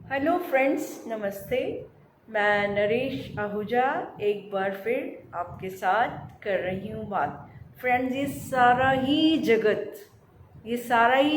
Hello friends, नमस्ते। मैं नरेश आहूजा एक बार फिर आपके साथ कर रही हूँ बात। फ्रेंड्स, ये सारा ही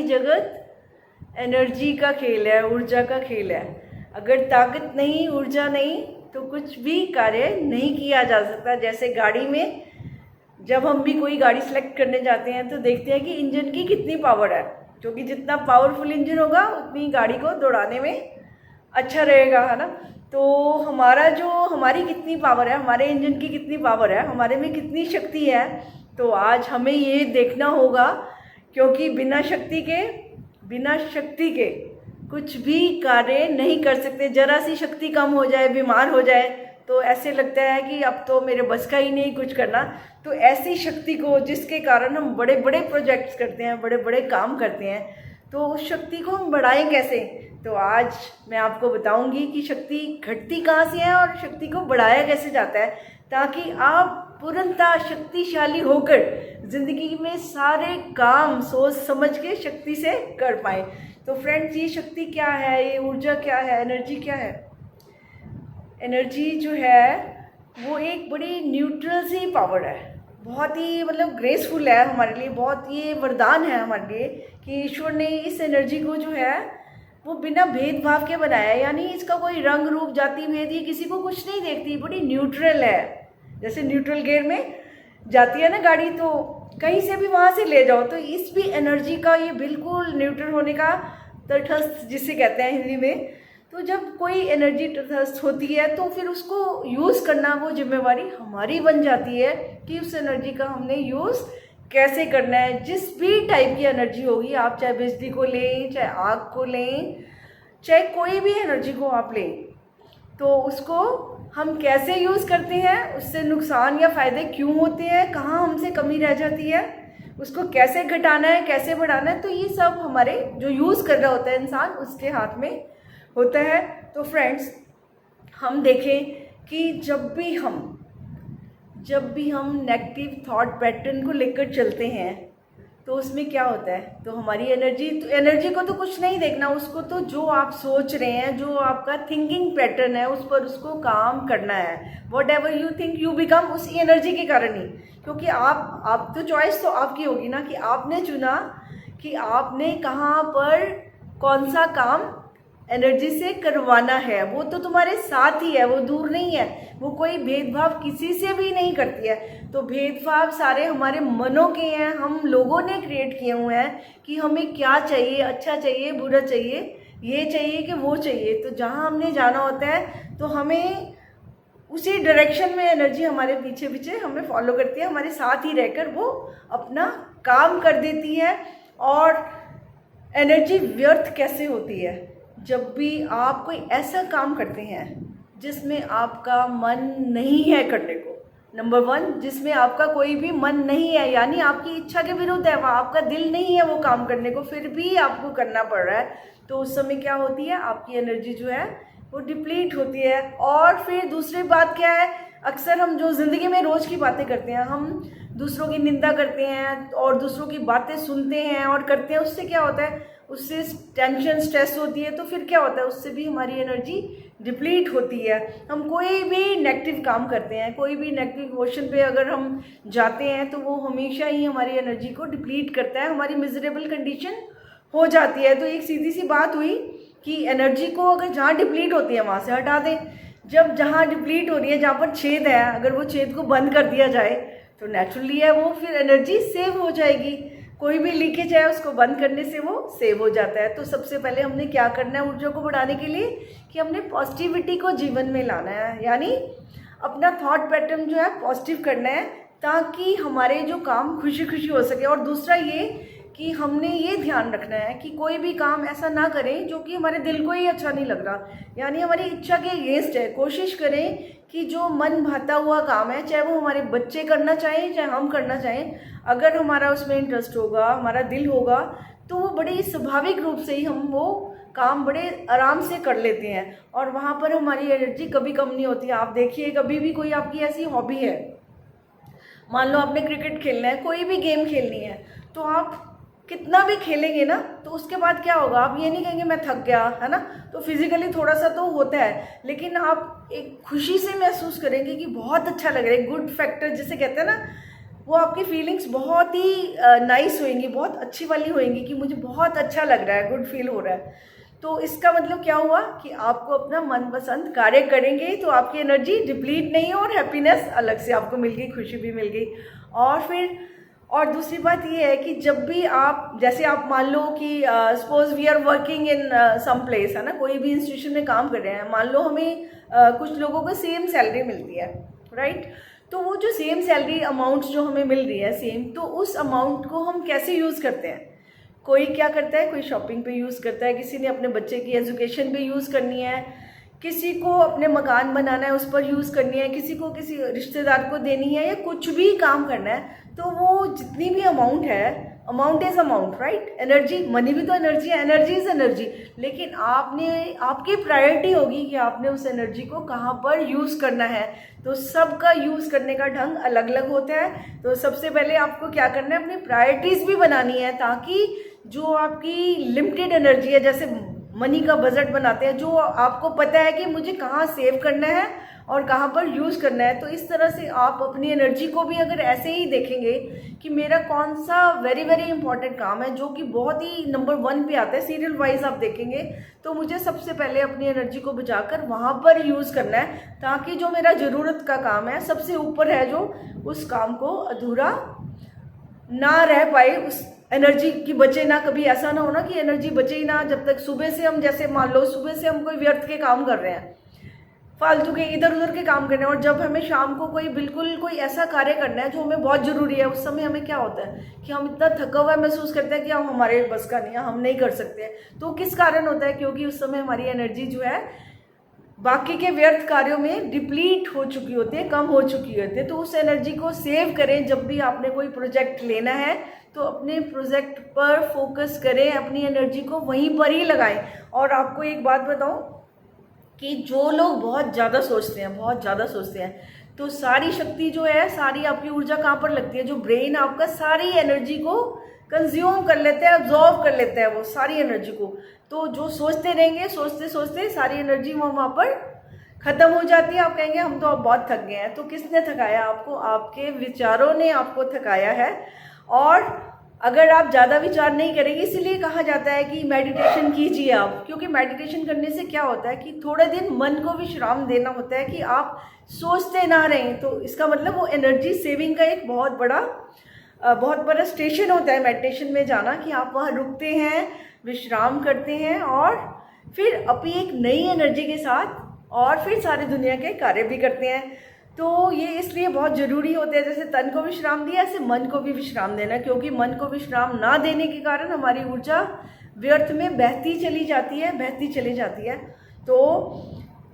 जगत एनर्जी का खेल है, ऊर्जा का खेल है। अगर ताकत नहीं, ऊर्जा नहीं, तो कुछ भी कार्य नहीं किया जा सकता। जैसे गाड़ी में जब हम भी कोई गाड़ी सेलेक्ट करने जाते हैं तो देखते हैं कि इंजन की कितनी पावर है, क्योंकि जितना पावरफुल इंजन होगा उतनी गाड़ी को दौड़ाने में अच्छा रहेगा, है ना। तो हमारी कितनी पावर है, हमारे इंजन की कितनी पावर है, हमारे में कितनी शक्ति है, तो आज हमें ये देखना होगा। क्योंकि बिना शक्ति के कुछ भी कार्य नहीं कर सकते। जरा सी शक्ति कम हो जाए, बीमार हो जाए, तो ऐसे लगता है कि अब तो मेरे बस का ही नहीं कुछ करना। तो ऐसी शक्ति को, जिसके कारण हम बड़े बड़े प्रोजेक्ट्स करते हैं, बड़े बड़े काम करते हैं, तो उस शक्ति को हम बढ़ाएं कैसे। तो आज मैं आपको बताऊंगी कि शक्ति घटती कहाँ से है और शक्ति को बढ़ाया कैसे जाता है, ताकि आप पूर्णतः शक्तिशाली होकर जिंदगी में सारे काम सोच समझ के शक्ति से कर पाए। तो फ्रेंड्स, ये शक्ति क्या है, ये ऊर्जा क्या है, एनर्जी क्या है। एनर्जी जो है वो एक बड़ी न्यूट्रल सी पावर है, बहुत ही ग्रेसफुल है हमारे लिए, बहुत ये वरदान है हमारे लिए कि ईश्वर ने इस एनर्जी को जो है वो बिना भेदभाव के बनाया है। यानी इसका कोई रंग रूप जाति भेद ये किसी को कुछ नहीं देखती, बड़ी न्यूट्रल है। जैसे न्यूट्रल गियर में जाती है ना गाड़ी, तो कहीं से भी वहाँ से ले जाओ, तो इस भी एनर्जी का ये बिल्कुल न्यूट्रल होने का, तटस्थ जिसे कहते हैं हिंदी में। तो जब कोई एनर्जी तटस्थ होती है तो फिर उसको यूज़ करना, वो जिम्मेवारी हमारी बन जाती है कि उस एनर्जी का हमने यूज़ कैसे करना है। जिस भी टाइप की एनर्जी होगी, आप चाहे बिजली को लें, चाहे आग को लें, चाहे कोई भी एनर्जी को आप लें, तो उसको हम कैसे यूज़ करते हैं, उससे नुकसान या फ़ायदे क्यों होते हैं, कहाँ हमसे कमी रह जाती है, उसको कैसे घटाना है, कैसे बढ़ाना है, तो ये सब हमारे जो यूज़ कर रहा होता है इंसान, उसके हाथ में होता है। तो फ्रेंड्स, हम देखें कि जब भी हम नेगेटिव थॉट पैटर्न को लेकर चलते हैं तो उसमें क्या होता है, तो हमारी एनर्जी को तो कुछ नहीं देखना, उसको तो जो आप सोच रहे हैं, जो आपका थिंकिंग पैटर्न है, उस पर उसको काम करना है। What ever you think you become, उसी एनर्जी के कारण ही। क्योंकि आप तो चॉइस तो आपकी होगी ना, कि आपने चुना कि आपने कहाँ पर कौन सा काम एनर्जी से करवाना है। वो तो तुम्हारे साथ ही है, वो दूर नहीं है, वो कोई भेदभाव किसी से भी नहीं करती है। तो भेदभाव सारे हमारे मनों के हैं, हम लोगों ने क्रिएट किए हुए हैं कि हमें क्या चाहिए, अच्छा चाहिए, बुरा चाहिए, ये चाहिए कि वो चाहिए। तो जहाँ हमने जाना होता है तो हमें उसी डायरेक्शन में एनर्जी हमारे पीछे पीछे हमें फॉलो करती है, हमारे साथ ही रहकर वो अपना काम कर देती है। और एनर्जी व्यर्थ कैसे होती है, जब भी आप कोई ऐसा काम करते हैं जिसमें आपका मन नहीं है करने को। नंबर 1, जिसमें आपका कोई भी मन नहीं है, यानी आपकी इच्छा के विरुद्ध है, वहाँ आपका दिल नहीं है वो काम करने को, फिर भी आपको करना पड़ रहा है, तो उस समय क्या होती है, आपकी एनर्जी जो है वो डिप्लीट होती है। और फिर दूसरी बात क्या है, अक्सर हम जो ज़िंदगी में रोज़ की बातें करते हैं, हम दूसरों की निंदा करते हैं और दूसरों की बातें सुनते हैं और करते हैं, उससे क्या होता है, उससे टेंशन, स्ट्रेस होती है। तो फिर क्या होता है, उससे भी हमारी एनर्जी डिप्लीट होती है। हम कोई भी नेगेटिव काम करते हैं, कोई भी नेगेटिव इमोशन पे अगर हम जाते हैं, तो वो हमेशा ही हमारी एनर्जी को डिप्लीट करता है, हमारी मिजरेबल कंडीशन हो जाती है। तो एक सीधी सी बात हुई कि एनर्जी को अगर जहाँ डिप्लीट होती है वहाँ से हटा दें। जब जहाँ डिप्लीट हो रही है, जहाँ पर छेद है, अगर वो छेद को बंद कर दिया जाए तो नेचुरली है वो फिर एनर्जी सेव हो जाएगी। कोई भी लीकेज है, उसको बंद करने से वो सेव हो जाता है। तो सबसे पहले हमने क्या करना है ऊर्जा को बढ़ाने के लिए, कि हमने पॉजिटिविटी को जीवन में लाना है, यानी अपना थॉट पैटर्न जो है पॉजिटिव करना है, ताकि हमारे जो काम खुशी खुशी हो सके। और दूसरा ये कि हमने ये ध्यान रखना है कि कोई भी काम ऐसा ना करें जो कि हमारे दिल को ही अच्छा नहीं लग रहा, यानी हमारी इच्छा के अगेंस्ट है। कोशिश करें कि जो मन भाता हुआ काम है, चाहे वो हमारे बच्चे करना चाहें, चाहे हम करना चाहें, अगर हमारा उसमें इंटरेस्ट होगा, हमारा दिल होगा, तो वो बड़ी स्वाभाविक रूप से ही हम वो काम बड़े आराम से कर लेते हैं, और वहाँ पर हमारी एनर्जी कभी कम नहीं होती। आप देखिए, कभी भी कोई आपकी ऐसी हॉबी है, मान लो आपने क्रिकेट खेलना है, कोई भी गेम खेलनी है, तो आप कितना भी खेलेंगे ना तो उसके बाद क्या होगा, आप ये नहीं कहेंगे मैं थक गया, है ना। तो फिजिकली थोड़ा सा तो होता है, लेकिन आप एक खुशी से महसूस करेंगे कि बहुत अच्छा लग रहा है। गुड फैक्टर जिसे कहते हैं ना, वो आपकी फीलिंग्स बहुत ही नाइस होएंगी, बहुत अच्छी वाली होएंगी कि मुझे बहुत अच्छा लग रहा है, गुड फील हो रहा है। तो इसका मतलब क्या हुआ कि आपको अपना मनपसंद कार्य करेंगे तो आपकी एनर्जी डिप्लीट नहीं हो और हैप्पीनेस अलग से आपको मिल गई, खुशी भी मिल गई। और फिर और दूसरी बात ये है कि जब भी आप, जैसे आप मान लो कि suppose we are working in some place, है ना, कोई भी इंस्टीट्यूशन में काम कर रहे हैं, मान लो हमें कुछ लोगों को सेम सैलरी मिलती है, राइट। तो वो जो सेम सैलरी अमाउंट जो हमें मिल रही है सेम, तो उस अमाउंट को हम कैसे यूज़ करते हैं। कोई क्या करता है, कोई शॉपिंग पे यूज़ करता है, किसी ने अपने बच्चे की एजुकेशन पे यूज़ करनी है, किसी को अपने मकान बनाना है उस पर यूज़ करनी है, किसी को किसी रिश्तेदार को देनी है, या कुछ भी काम करना है। तो वो जितनी भी अमाउंट है, amount is amount, right. Energy, money भी तो एनर्जी है, एनर्जी इज एनर्जी। लेकिन आपकी प्रायोरिटी होगी कि आपने उस एनर्जी को कहाँ पर यूज़ करना है। तो सबका यूज़ करने का ढंग अलग अलग होता है। तो सबसे पहले आपको क्या करना है, अपनी प्रायोरिटीज़ भी बनानी है, ताकि जो आपकी लिमिटेड एनर्जी है, जैसे मनी का बजट बनाते हैं, जो आपको पता है कि मुझे कहाँ सेव करना है और कहाँ पर यूज़ करना है। तो इस तरह से आप अपनी एनर्जी को भी अगर ऐसे ही देखेंगे कि मेरा कौन सा वेरी वेरी इंपॉर्टेंट काम है जो कि बहुत ही नंबर 1 पे आता है, सीरियल वाइज आप देखेंगे, तो मुझे सबसे पहले अपनी एनर्जी को बचाकर वहाँ पर यूज़ करना है, ताकि जो मेरा ज़रूरत का काम है, सबसे ऊपर है जो, उस काम को अधूरा ना रह पाए, उस एनर्जी की बचे ना। कभी ऐसा ना हो ना कि एनर्जी बचे ही ना, जब तक सुबह से हम, जैसे मान लो सुबह से हम कोई व्यर्थ के काम कर रहे हैं, फालतू के इधर उधर के काम करने हैं, और जब हमें शाम को कोई ऐसा कार्य करना है जो हमें बहुत ज़रूरी है, उस समय हमें क्या होता है कि हम इतना थका हुआ महसूस करते हैं कि हम, हमारे बस का नहीं है, हम नहीं कर सकते। तो किस कारण होता है, क्योंकि उस समय हमारी एनर्जी जो है बाकी के व्यर्थ कार्यों में डिप्लीट हो चुकी होती है, कम हो चुकी होती है। तो उस एनर्जी को सेव करें। जब भी आपने कोई प्रोजेक्ट लेना है तो अपने प्रोजेक्ट पर फोकस करें, अपनी एनर्जी को वहीं पर ही लगाएं। और आपको एक बात बताऊं कि जो लोग बहुत ज़्यादा सोचते हैं, तो सारी शक्ति जो है, सारी आपकी ऊर्जा कहाँ पर लगती है, जो ब्रेन आपका सारी एनर्जी को कंज्यूम कर लेते हैं, अब्जॉर्व कर लेते हैं वो सारी एनर्जी को। तो जो सोचते रहेंगे, सोचते सोचते सारी एनर्जी वहाँ पर खत्म हो जाती है। आप कहेंगे हम तो अब बहुत थक गए हैं। तो किसने थकाया आपको? आपके विचारों ने आपको थकाया है। और अगर आप ज़्यादा विचार नहीं करेंगे, इसीलिए कहा जाता है कि मेडिटेशन कीजिए आप, क्योंकि मेडिटेशन करने से क्या होता है कि थोड़े दिन मन को विश्राम देना होता है, कि आप सोचते ना रहें। तो इसका मतलब वो एनर्जी सेविंग का एक बहुत बड़ा स्टेशन होता है मेडिटेशन में जाना, कि आप वहाँ रुकते हैं, विश्राम करते हैं, और फिर अपनी एक नई एनर्जी के साथ और फिर सारी दुनिया के कार्य भी करते हैं। तो ये इसलिए बहुत ज़रूरी होते हैं, जैसे तन को विश्राम दिया, ऐसे मन को भी विश्राम देना, क्योंकि मन को विश्राम ना देने के कारण हमारी ऊर्जा व्यर्थ में बहती चली जाती है। तो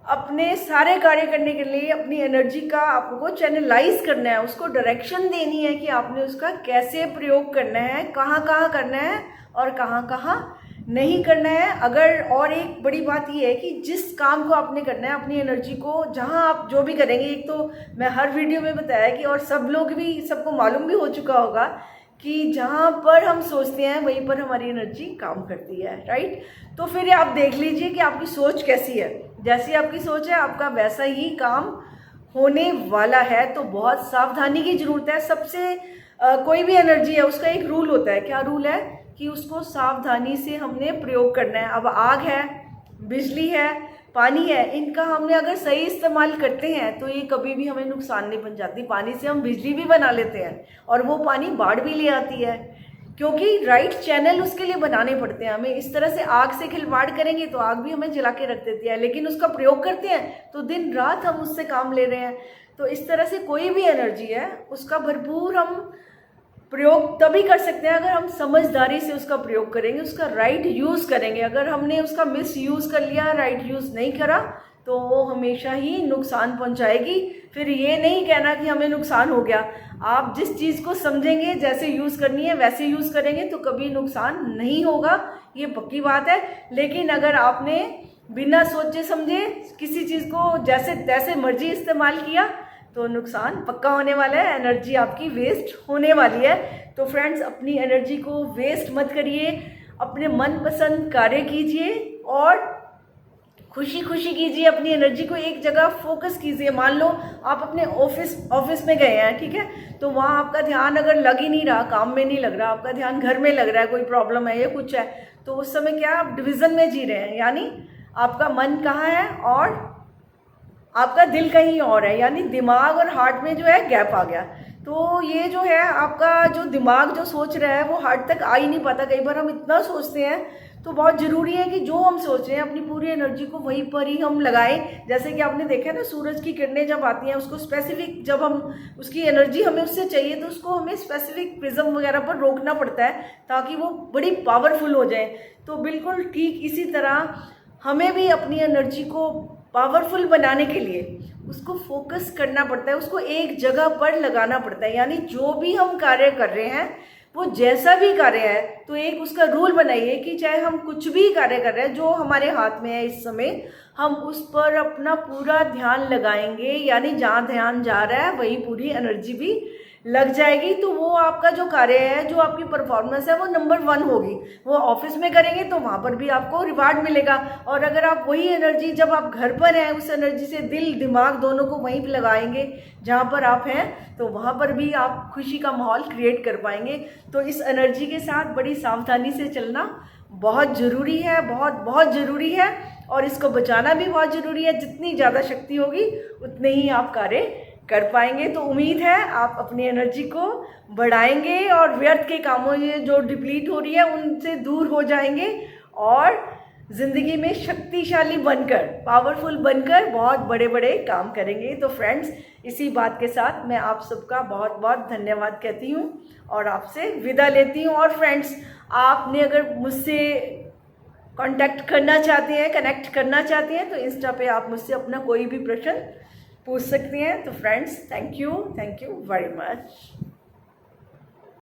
अपने सारे कार्य करने के लिए अपनी एनर्जी का आपको चैनलाइज करना है, उसको डायरेक्शन देनी है कि आपने उसका कैसे प्रयोग करना है, कहाँ कहाँ करना है और कहाँ कहाँ नहीं करना है। अगर और एक बड़ी बात यह है कि जिस काम को आपने करना है, अपनी एनर्जी को जहाँ आप जो भी करेंगे, एक तो मैं हर वीडियो में बताया कि, और सब लोग भी, सबको मालूम भी हो चुका होगा कि जहाँ पर हम सोचते हैं वहीं पर हमारी एनर्जी काम करती है, राइट। तो फिर आप देख लीजिए कि आपकी सोच कैसी है, जैसी आपकी सोच है आपका वैसा ही काम होने वाला है। तो बहुत सावधानी की ज़रूरत है। सबसे कोई भी एनर्जी है उसका एक रूल होता है। क्या रूल है? कि उसको सावधानी से हमने प्रयोग करना है। अब आग है, बिजली है, पानी है, इनका हमने अगर सही इस्तेमाल करते हैं तो ये कभी भी हमें नुकसान नहीं पहुंचाती। पानी से हम बिजली भी बना लेते हैं और वो पानी बाढ़ भी ले आती है, क्योंकि राइट चैनल उसके लिए बनाने पड़ते हैं हमें। इस तरह से आग से खिलवाड़ करेंगे तो आग भी हमें जला के रख देती है, लेकिन उसका प्रयोग करते हैं तो दिन रात हम उससे काम ले रहे हैं। तो इस तरह से कोई भी एनर्जी है उसका भरपूर हम प्रयोग तभी कर सकते हैं अगर हम समझदारी से उसका प्रयोग करेंगे, उसका राइट यूज़ करेंगे। अगर हमने उसका मिस यूज़ कर लिया, राइट यूज़ नहीं करा, तो वो हमेशा ही नुकसान पहुंचाएगी। फिर ये नहीं कहना कि हमें नुकसान हो गया। आप जिस चीज़ को समझेंगे, जैसे यूज़ करनी है वैसे यूज़ करेंगे तो कभी नुकसान नहीं होगा, ये पक्की बात है। लेकिन अगर आपने बिना सोचे समझे किसी चीज़ को जैसे तैसे मर्जी इस्तेमाल किया तो नुकसान पक्का होने वाला है, एनर्जी आपकी वेस्ट होने वाली है। तो फ्रेंड्स, अपनी एनर्जी को वेस्ट मत करिए, अपने मनपसंद कार्य कीजिए और खुशी खुशी कीजिए, अपनी एनर्जी को एक जगह फोकस कीजिए। मान लो आप अपने ऑफिस में गए हैं, ठीक है, तो वहाँ आपका ध्यान अगर लग ही नहीं रहा, काम में नहीं लग रहा, आपका ध्यान घर में लग रहा है, कोई प्रॉब्लम है या कुछ है, तो उस समय क्या आप डिवीज़न में जी रहे हैं, यानी आपका मन कहाँ है और आपका दिल कहीं और है, यानी दिमाग और हार्ट में जो है गैप आ गया। तो ये जो है आपका जो दिमाग जो सोच रहा है वो हार्ट तक आ ही नहीं पाता। कई बार हम इतना सोचते हैं, तो बहुत ज़रूरी है कि जो हम सोच रहे हैं अपनी पूरी एनर्जी को वहीं पर ही हम लगाएं। जैसे कि आपने देखा है ना, सूरज की किरणें जब आती हैं उसको स्पेसिफिक, जब हम उसकी एनर्जी हमें उससे चाहिए तो उसको हमें स्पेसिफिक प्रिज्म वगैरह पर रोकना पड़ता है ताकि वो बड़ी पावरफुल हो जाए। तो बिल्कुल ठीक इसी तरह हमें भी अपनी एनर्जी को पावरफुल बनाने के लिए उसको फोकस करना पड़ता है, उसको एक जगह पर लगाना पड़ता है। यानी जो भी हम कार्य कर रहे हैं, वो जैसा भी कार्य है, तो एक उसका रूल बनाइए कि चाहे हम कुछ भी कार्य कर रहे हैं, जो हमारे हाथ में है इस समय, हम उस पर अपना पूरा ध्यान लगाएंगे। यानी जहाँ ध्यान जा रहा है वही पूरी एनर्जी भी लग जाएगी। तो वो आपका जो कार्य है, जो आपकी परफॉर्मेंस है, वो नंबर 1 होगी। वो ऑफिस में करेंगे तो वहाँ पर भी आपको रिवार्ड मिलेगा। और अगर आप वही एनर्जी जब आप घर पर हैं, उस एनर्जी से दिल दिमाग दोनों को वहीं पर लगाएंगे जहाँ पर आप हैं, तो वहाँ पर भी आप खुशी का माहौल क्रिएट कर पाएंगे। तो इस एनर्जी के साथ बड़ी सावधानी से चलना बहुत ज़रूरी है, बहुत बहुत ज़रूरी है, और इसको बचाना भी बहुत ज़रूरी है। जितनी ज़्यादा शक्ति होगी उतने ही आप कार्य कर पाएंगे। तो उम्मीद है आप अपनी एनर्जी को बढ़ाएंगे और व्यर्थ के कामों ये जो डिप्लीट हो रही है उनसे दूर हो जाएंगे और ज़िंदगी में शक्तिशाली बनकर, पावरफुल बनकर बहुत बड़े बड़े काम करेंगे। तो फ्रेंड्स, इसी बात के साथ मैं आप सबका बहुत बहुत धन्यवाद कहती हूँ और आपसे विदा लेती हूँ। और फ्रेंड्स, आपने अगर मुझसे कांटेक्ट करना चाहते हैं, कनेक्ट करना चाहते हैं, तो इंस्टा पे आप मुझसे अपना कोई भी प्रश्न पूछ सकती हैं। तो friends, thank you very much.